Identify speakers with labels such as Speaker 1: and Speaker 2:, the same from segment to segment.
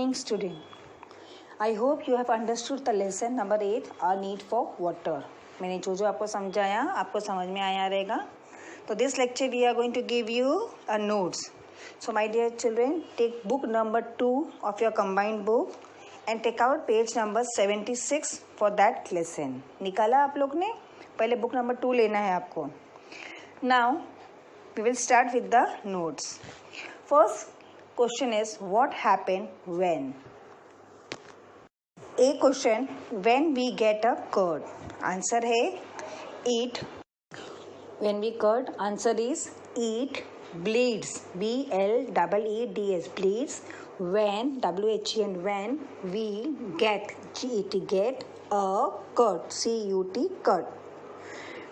Speaker 1: morning, student. I hope you have understood the lesson number 8, our need for water. मैंने जो आपको समझाया आपको समझ में आया रहेगा. So this lecture we are going to give you a notes. So my dear children, take book number 2 of your combined book and take out page number 76 for that lesson. निकाला आप लोग ने? पहले book number 2 लेना है आपको. Now we will start with the notes. First question is what happened when? A question, when we get a curd. Answer है eat. When we curd, answer is eat. Bleeds, B-L-E-E-D-S, bleeds. When, W-H-E-N, when we get, G-E-T, get a curd, C-U-T, curd.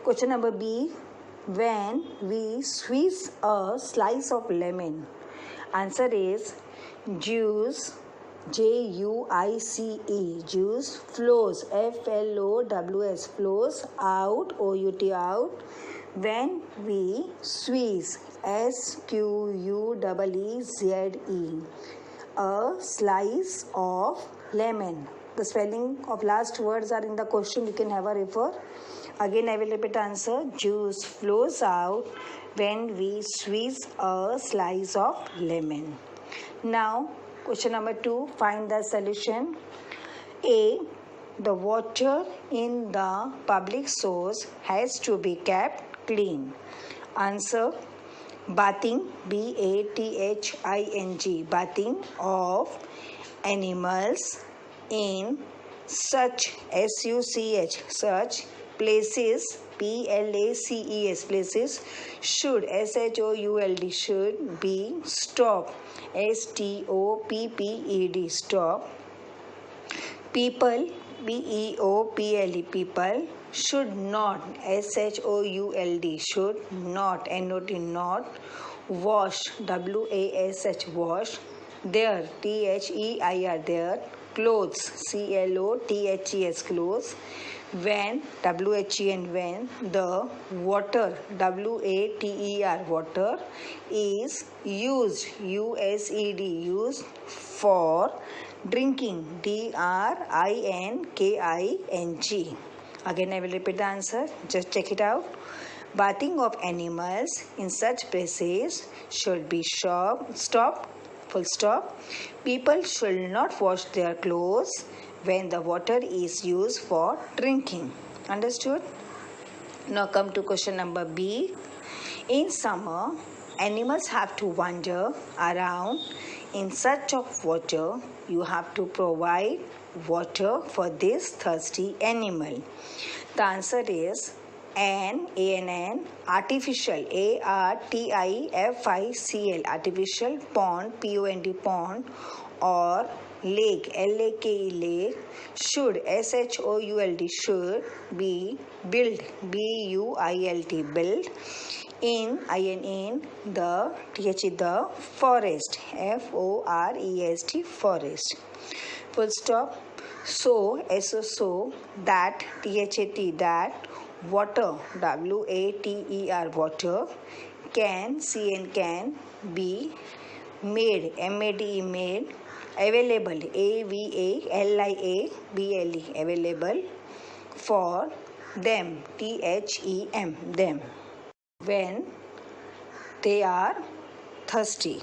Speaker 1: Question number B, when we squeeze a slice of lemon. Answer is juice, J-U-I-C-E, juice flows, F-L-O-W-S, flows out, O-U-T, out, when we squeeze, S-Q-U-E-E-Z-E, a slice of lemon. The spelling of last words are in the question, you can have a refer. Again I will repeat answer, juice flows out when we squeeze a slice of lemon. Now question number 2, find the solution. A, the water in the public source has to be kept clean. Answer, bathing, B-A-T-H-I-N-G, bathing of animals in such, S-U-C-H, such places, P-L-A-C-E-S, places, should, S-H-O-U-L-D, should be stopped, S-T-O-P-P-E-D, stop. People, B-E-O-P-L-E, people, should not, S-H-O-U-L-D, should not, N-O-T, not, wash, W-A-S-H, wash, their, T-H-E-I-R, their, clothes, C-L-O-T-H-E-S, clothes, when, W-H-E-N, when, the water, W-A-T-E-R, water, is used, U-S-E-D, used for drinking, D-R-I-N-K-I-N-G. Again I will repeat the answer, just check it out. Bathing of animals in such places should be stopped, full stop. People should not wash their clothes when the water is used for drinking. Understood? Now come to question number B. In summer, animals have to wander around in search of water. You have to provide water for this thirsty animal. The answer is N-A-N-N, artificial, A-R-T-I-F-I-C-L, artificial pond, P-O-N-D, pond, or lake, L-A-K-E, lake, should, S-H-O-U-L-D, should be built, B-U-I-L-T, built, in, I-N, the, T-H-E, the forest, F-O-R-E-S-T, forest, full stop. So, S-O, so, that, T-H-A-T, that, water, W-A-T-E-R, water, can, C-N, can, be made, M-A-D-E, made, available, A-V-A-L-I-A-B-L-E, available, for them, T-H-E-M, them, when they are thirsty.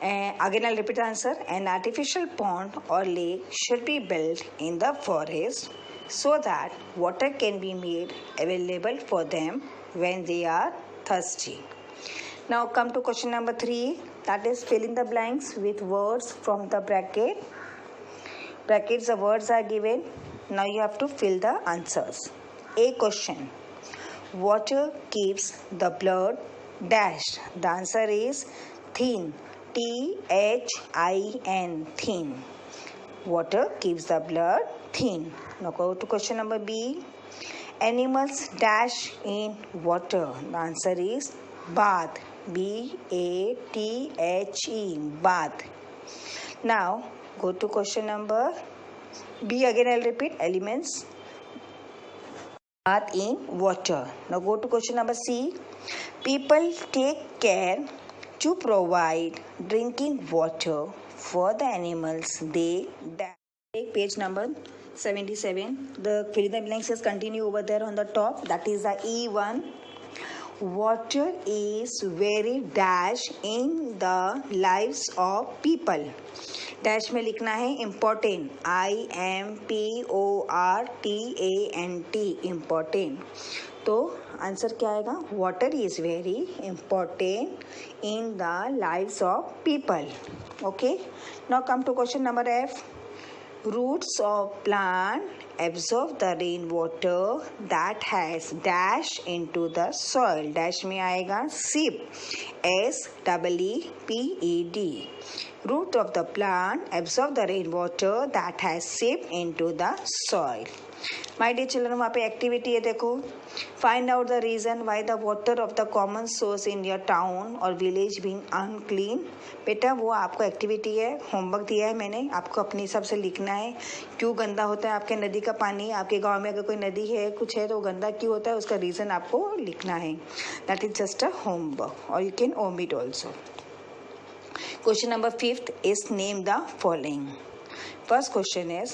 Speaker 1: Again I'll repeat the answer. An artificial pond or lake should be built in the forest so that water can be made available for them when they are thirsty. Now come to question number 3, that is fill in the blanks with words from the bracket. Brackets, the words are given. Now you have to fill the answers. A question, water keeps the blood dashed. The answer is thin, T-H-I-N, thin. Water keeps the blood thin. Now go to question number B. Animals dash in water. The answer is bath, B-A-T-H-E, bath. Now go to question number B. Again I'll repeat, elements bath in water. Now go to question number C. People take care to provide drinking water for the animals they that. Take page number 77. The fill in the blanks is continue over there on the top. That is the E1. Water is very dash in the lives of people. Dash में लिखना है important, IMPORTANT, important. तो answer क्या आएगा? Water is very important in the lives of people. Okay, now come to question number F. Roots of plant absorb the rainwater that has dash into the soil. Dash में आएगा seep, SEEPED. Root of the plant absorb the rainwater that has seeped into the soil. My dear children, वहाँ पे activity है, देखो. Find out the reason why the water of the common source in your town और village being unclean. बेटा वो आपको activity है, homework दिया है मैंने, आपको अपने हिसाब से लिखना है. क्यों गंदा होता है आपके नदी का पानी? आपके गांव में अगर कोई नदी है, कुछ है, तो गंदा क्यों होता है, उसका रीज़न आपको लिखना है. That is just a homework और you can omit also. Question number 5 is name the following. First question is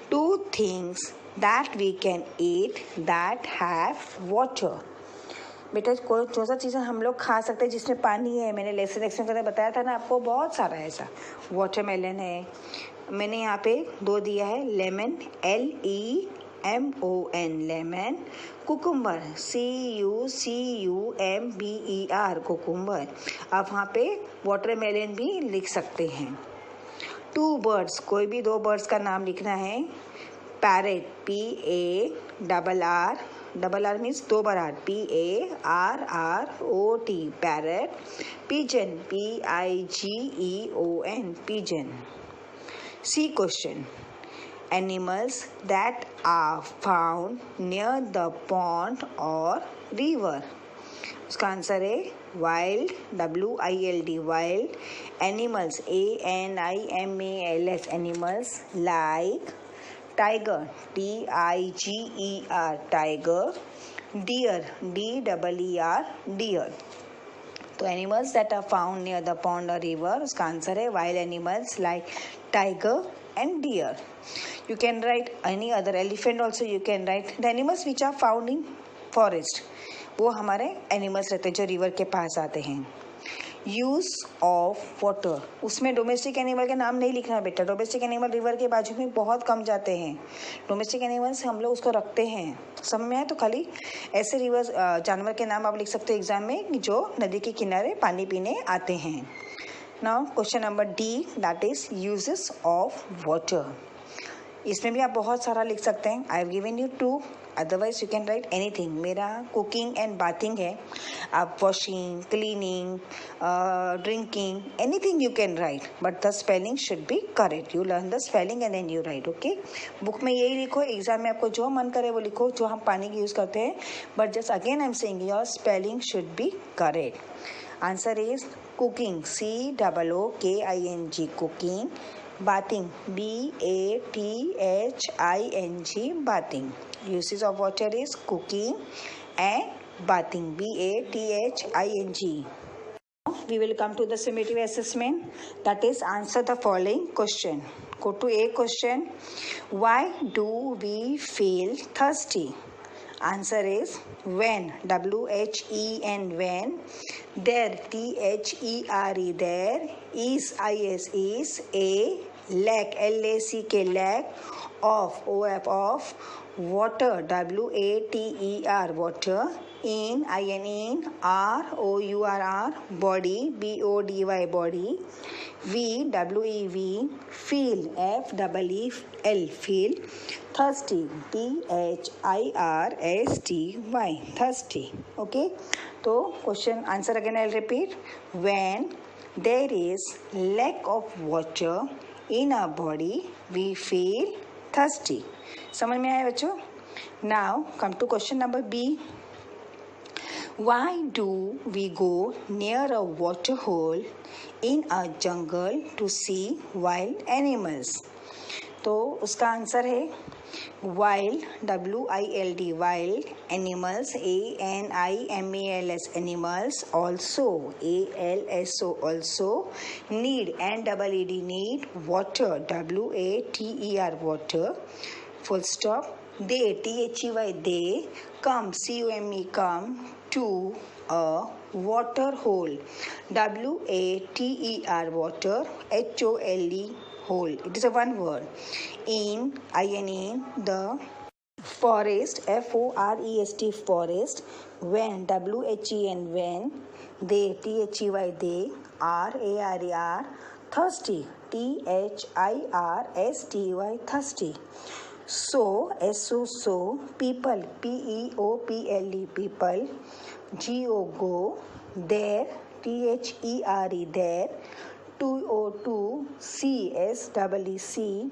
Speaker 1: two things that we can eat that have water. बेटा कौन सा चीज़ें हम लोग खा सकते हैं जिसमें पानी है? मैंने लेसन एक्शन करके बताया था ना आपको, बहुत सारा ऐसा. वाटरमेलन है, मैंने यहाँ पे 2 दिया है. Lemon, LEMON, lemon. Cucumber, CUCUMBER, cucumber. आप वहाँ पे वाटरमेलन भी लिख सकते हैं. 2 बर्ड्स, कोई भी 2 बर्ड्स का नाम लिखना है. Parrot, PARR, double R means 2 बार R, PARROT, parrot. Pigeon, PIGEON, pigeon. C question. Animals that are found near the pond or river. उसका आंसर है wild, WILD, wild animals, ANIMALS, animals like tiger, TIGER, tiger. Deer, DEER, deer. तो animals that are found near the pond or river, उसका answer है wild animals like tiger and deer. You can write any other, elephant also you can write. The animals which are found in forest, वो हमारे animals रहते हैं जो river के पास आते हैं. यूज ऑफ वाटर, उसमें डोमेस्टिक एनिमल के नाम नहीं लिखना बेटा. डोमेस्टिक एनिमल रिवर के बाजू में बहुत कम जाते हैं. डोमेस्टिक एनिमल्स हम लोग उसको रखते हैं, समझ में आए? तो खाली ऐसे रिवर जानवर के नाम आप लिख सकते हो एग्जाम में जो नदी के किनारे पानी पीने आते हैं. Now question number D, that is uses of water. इसमें भी आप बहुत सारा लिख सकते हैं. I have given you 2, otherwise you can write anything. मेरा कुकिंग एंड बाथिंग है, आप washing, cleaning, drinking, anything you can write, but the spelling should be correct. You learn the spelling and then you write. Okay, book में यही लिखो, exam में आपको जो मन करे वो लिखो जो हम पानी की यूज़ करते हैं, but just again I am saying your spelling should be correct. Answer is cooking, COOKING, cooking. Bathing, BATHING, bathing. Uses of water is cooking and bathing, BATHING. We will come to the summative assessment, that is answer the following question. Go to A question. Why do we feel thirsty? Answer is when, WHEN, when. There, THERE, there. Is, is. A, lack, LACK, lack. Of, of. Water, WATER, water. In, in. ROURR, body, BODY, body. V, WEV, feel, FEEL, feel. Thirsty, THIRSTY, thirsty. Okay, तो question answer again I'll repeat. When there is lack of water in our body, we feel thirsty. समझ में आया बच्चों? Now come to question number B. Why do we go near a water hole in a jungle to see wild animals? तो उसका answer है wild, WILD, wild animals, ANIMALS, animals, also, ALSO, also, need, NEED, need, water, WATER, water, full stop. They, THEY, they, come, CUME, come, to a water hole, WATER, water, HOLE, hole. It is a one word. In, IN, the forest, FOREST, forest. When, WHEN, when. They, THEY, they. RARER, thirsty, THIRSTY, thirsty. So, SO, so. People, PEOPLE, people. GO, go. There, THERE, there. 202 CSEEC,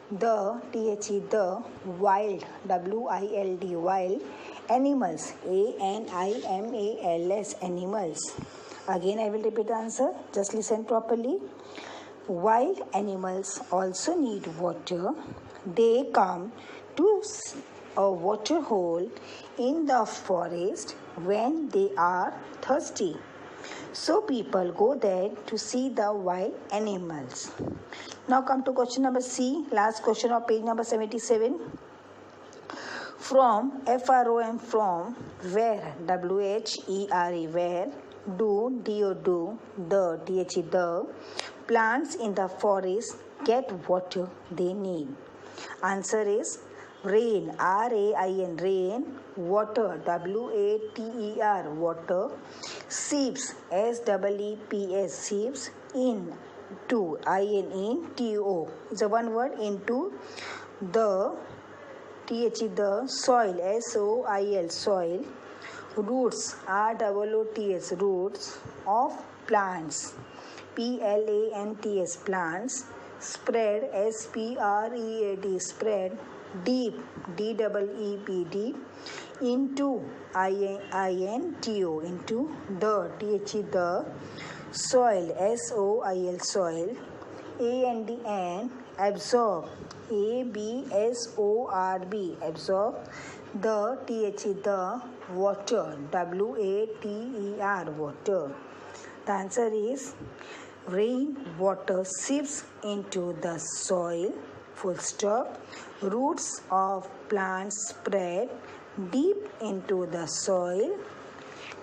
Speaker 1: the THE, the, wild, WILD, wild, animals, ANIMALS, animals. Again I will repeat the answer, just listen properly. Wild animals also need water. They come to a water hole in the forest when they are thirsty. So people go there to see the wild animals. Now come to question number C, last question of page number 77. From, FROM, from, where, WHERE, where, do, do, the, the, plants in the forest get water they need. Answer is rain, RAIN, rain, water, WATER, water, seeps, SEEPS, seeps, in, to, in, TO, is a one word, into, the, the, soil, SOIL, soil, roots, ROOTS, roots, of plants, PLANTS, plants, spread, SPREAD, spread, deep, DEEP, deep, into, INTO, into, the, the, soil, SOIL, soil, AND, absorb, ABSORB, absorb, the, the, water, WATER, water. The answer is rain water seeps into the soil, full stop. Roots of plants spread deep into the soil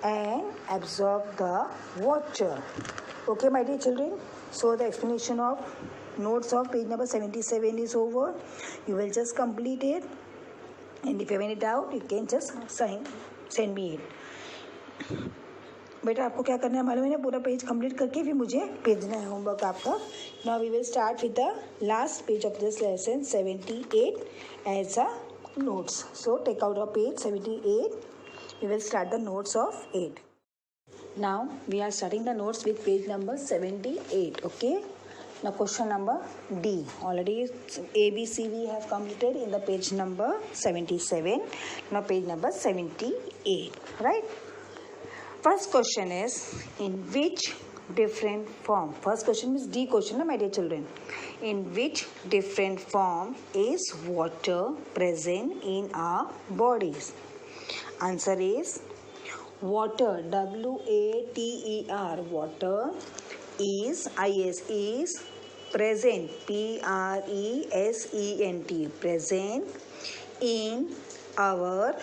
Speaker 1: and absorb the water. Okay, my dear children. So the explanation of notes of page number 77 is over. You will just complete it. And if you have any doubt, you can just send me it. बेटा आपको क्या करना है मालूम है ना, पूरा page complete करके फिर मुझे भेजना है होमवर्क आपका. Now we will start with the last page of this lesson 78 as a notes. So take out a page 78. We will start the notes of 8. Now we are starting the notes with page number 78. Okay. Now question number D. Already A, B, C we have completed in the page number 77. Now page number 78. Right. First question is, in which different form? First question is D question, my dear children. In which different form is water present in our bodies? Answer is water, WATER, water is, is present, PRESENT, present in our,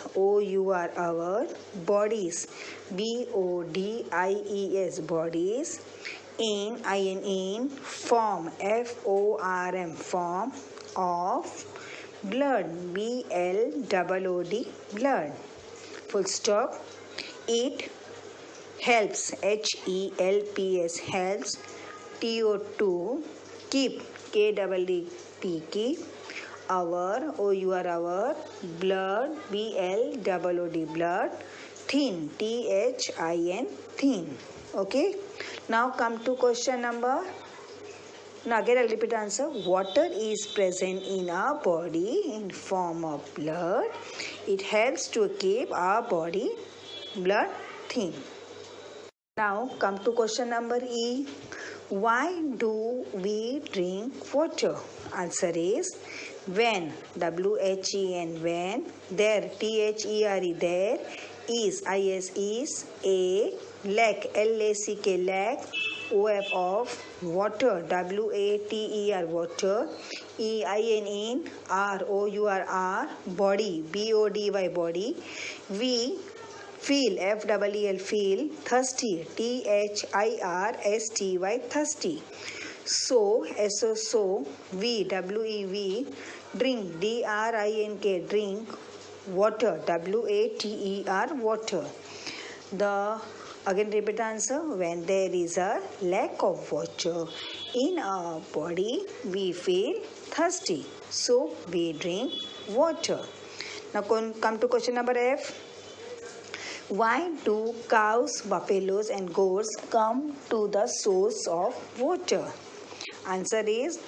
Speaker 1: our bodies, BODIES, bodies, in form, FORM, form of blood, BLOOD, blood, full stop. It helps, HELPS, helps, TO2, keep, KEEP, keep, our, our, blood, BLOOD, blood, thin, THIN, thin. Okay. Now come to question number. Now again I'll repeat the answer. Water is present in our body in form of blood. It helps to keep our body blood thin. Now come to question number E. Why do we drink water? Answer is when, W-H-E-N, when, there, T-H-E-R-E, there, is a, lack, L-A-C-K, lack, O-F of, water, W-A-T-E-R, water, E-I-N, in, R-O-U-R, body, B-O-D-Y, body, we feel, F-E-E-L, feel, thirsty, T-H-I-R-S-T-Y, thirsty. So, so, we, W-E-V, drink, D-R-I-N-K, drink, water, W-A-T-E-R, water. Again repeat the answer. When there is a lack of water in our body, we feel thirsty. So, we drink water. Now, come to question number F. Why do cows, buffaloes and goats come to the source of water? Answer is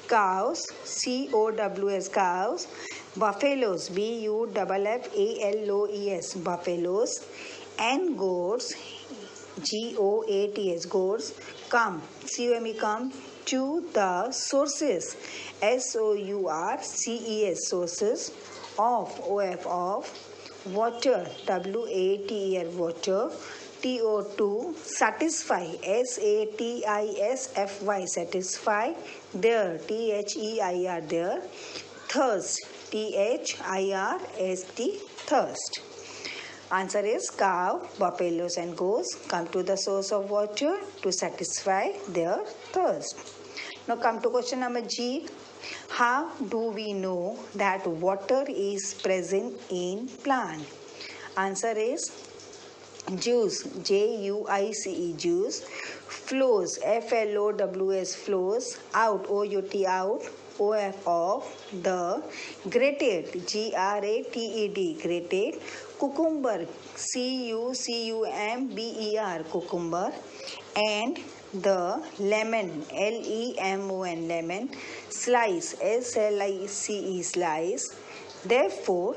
Speaker 1: cows, C-O-W-S, cows, buffaloes, B-U-F-F-A-L-O-E-S, buffaloes, and goats, G-O-A-T-S, goats, come, C-O-M-E, come to the sources, S-O-U-R-C-E-S, sources of, O-F, of, water, W-A-T-E-R, water, T-O-2, satisfy, S-A-T-I-S-F-Y, satisfy, there, T-H-E-I-R, there, thirst, T-H-I-R-S-T, thirst. Answer is cow, buffaloes and goats come to the source of water to satisfy their thirst. Now come to question number G. How do we know that water is present in plant? Answer is juice, J-U-I-C-E, juice, flows, F-L-O-W-S, flows, out, O-U-T, out, O-F, of, the, grated, G-R-A-T-E-D, grated, cucumber, C-U-C-U-M-B-E-R, cucumber, and the lemon, L-E-M-O-N, lemon, slice, S-L-I-C-E, slice, therefore,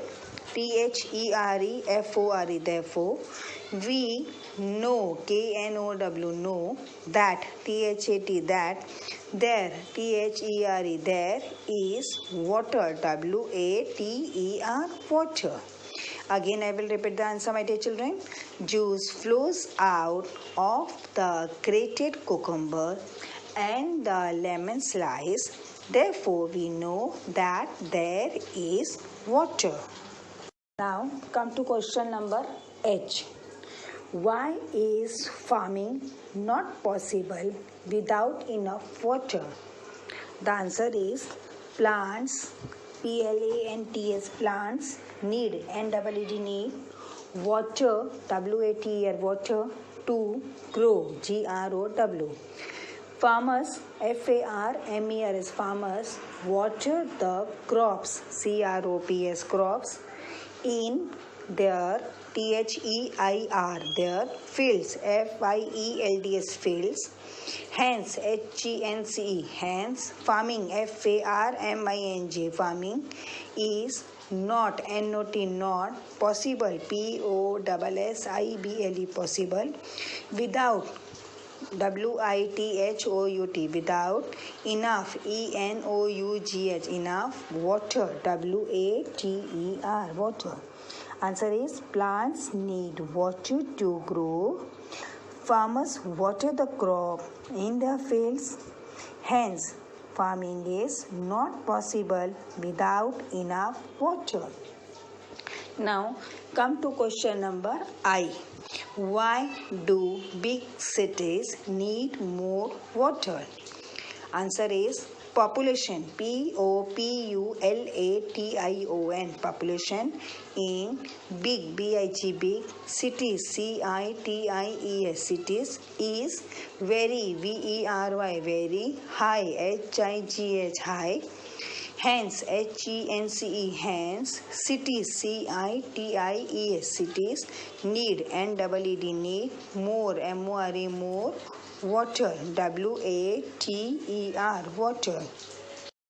Speaker 1: T-H-E-R-E-F-O-R-E, therefore, we know, K-N-O-W, know, that, T-H-A-T, that, there, T-H-E-R-E, there is water, W-A-T-E-R, water. Again, I will repeat the answer, my dear children. Juice flows out of the grated cucumber and the lemon slice. Therefore, we know that there is water. Now, come to question number H. Why is farming not possible without enough water? The answer is plants, P-L-A-N-T-S, plants need, N-E-E-D, need water, W-A-T-E-R, water, to grow, G-R-O-W. Farmers, F-A-R-M-E-R-S, farmers water the crops, C-R-O-P-S, crops, in their, T-H-E-I-R, their fields, F-I-E-L-D-S, fields, hence, H-E-N-C-E, hence, farming, F-A-R-M-I-N-G, farming is not, N-O-T, not, possible, P-O-S-S-I-B-L-E, possible, without, W-I-T-H-O-U-T, without, enough, E-N-O-U-G-H, enough, water, W-A-T-E-R, water. Answer is plants need water to grow. Farmers water the crop in their fields. Hence, farming is not possible without enough water. Now, come to question number I. Why do big cities need more water? Answer is population, P-O-P-U-L-A-T-I-O-N, population in big, B-I-G, big, cities, C-I-T-I-E-S, cities is very, V-E-R-Y, very, high, H-I-G-H, high, hence, H-E-N-C-E, hence, cities, C-I-T-I-E-S, cities, need, N-E-E-D, need, more, M-O-R-E, more, water, W-A-T-E-R, water.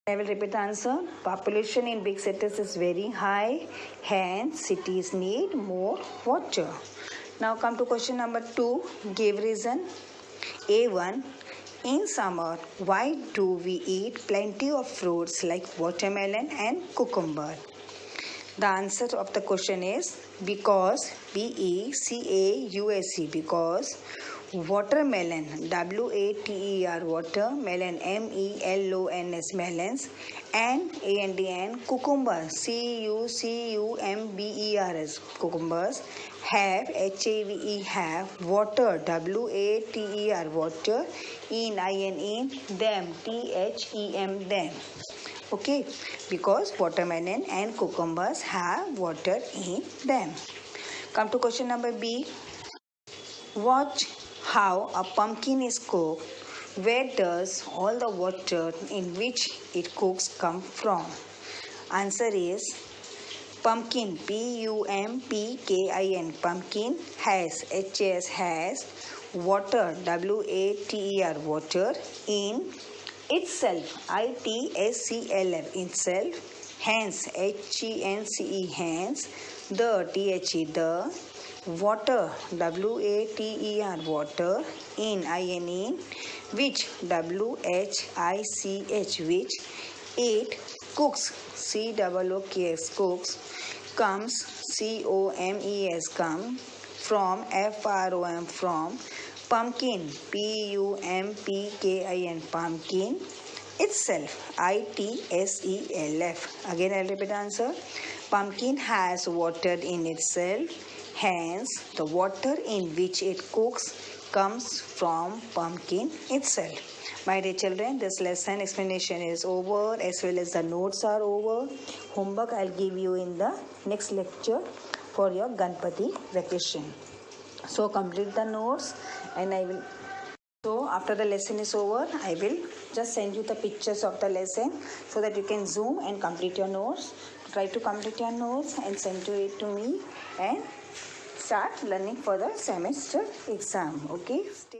Speaker 1: I will repeat the answer. Population in big cities is very high, hence cities need more water. Now come to question number 2. Give reason. A1. In summer, why do we eat plenty of fruits like watermelon and cucumber? The answer of the question is because, BECAUSE, because watermelon, WATER, watermelon, MELONS, melons, and ANDN, cucumber, CUCUMBERS, cucumbers, have have water, WATER, water, in them, THEM, them. Okay, because watermelon and cucumbers have water in them. Come to question number B. Watch how a pumpkin is cooked. Where does all the water in which it cooks come from? Answer is pumpkin, PUMPKIN, pumpkin has, has water, WATER, water in itself, ITSCLF, itself, hence, HENCE, hence, the, the, water, WATER, water, in, which, WHICH, which, it cooks, COOKS, cooks, comes, COMES, come, from, FROM, from, pumpkin, PUMPKIN, pumpkin, itself, ITSELF. Again, I'll repeat the answer. Pumpkin has water in itself, hence the water in which it cooks comes from pumpkin itself. My dear children, this lesson explanation is over as well as the notes are over. Homework I'll give you in the next lecture for your Ganpati vacation. So complete the notes and I will. So after the lesson is over, I will just send you the pictures of the lesson so that you can zoom and complete your notes. Try to complete your notes and send it to me and start learning for the semester exam. Okay.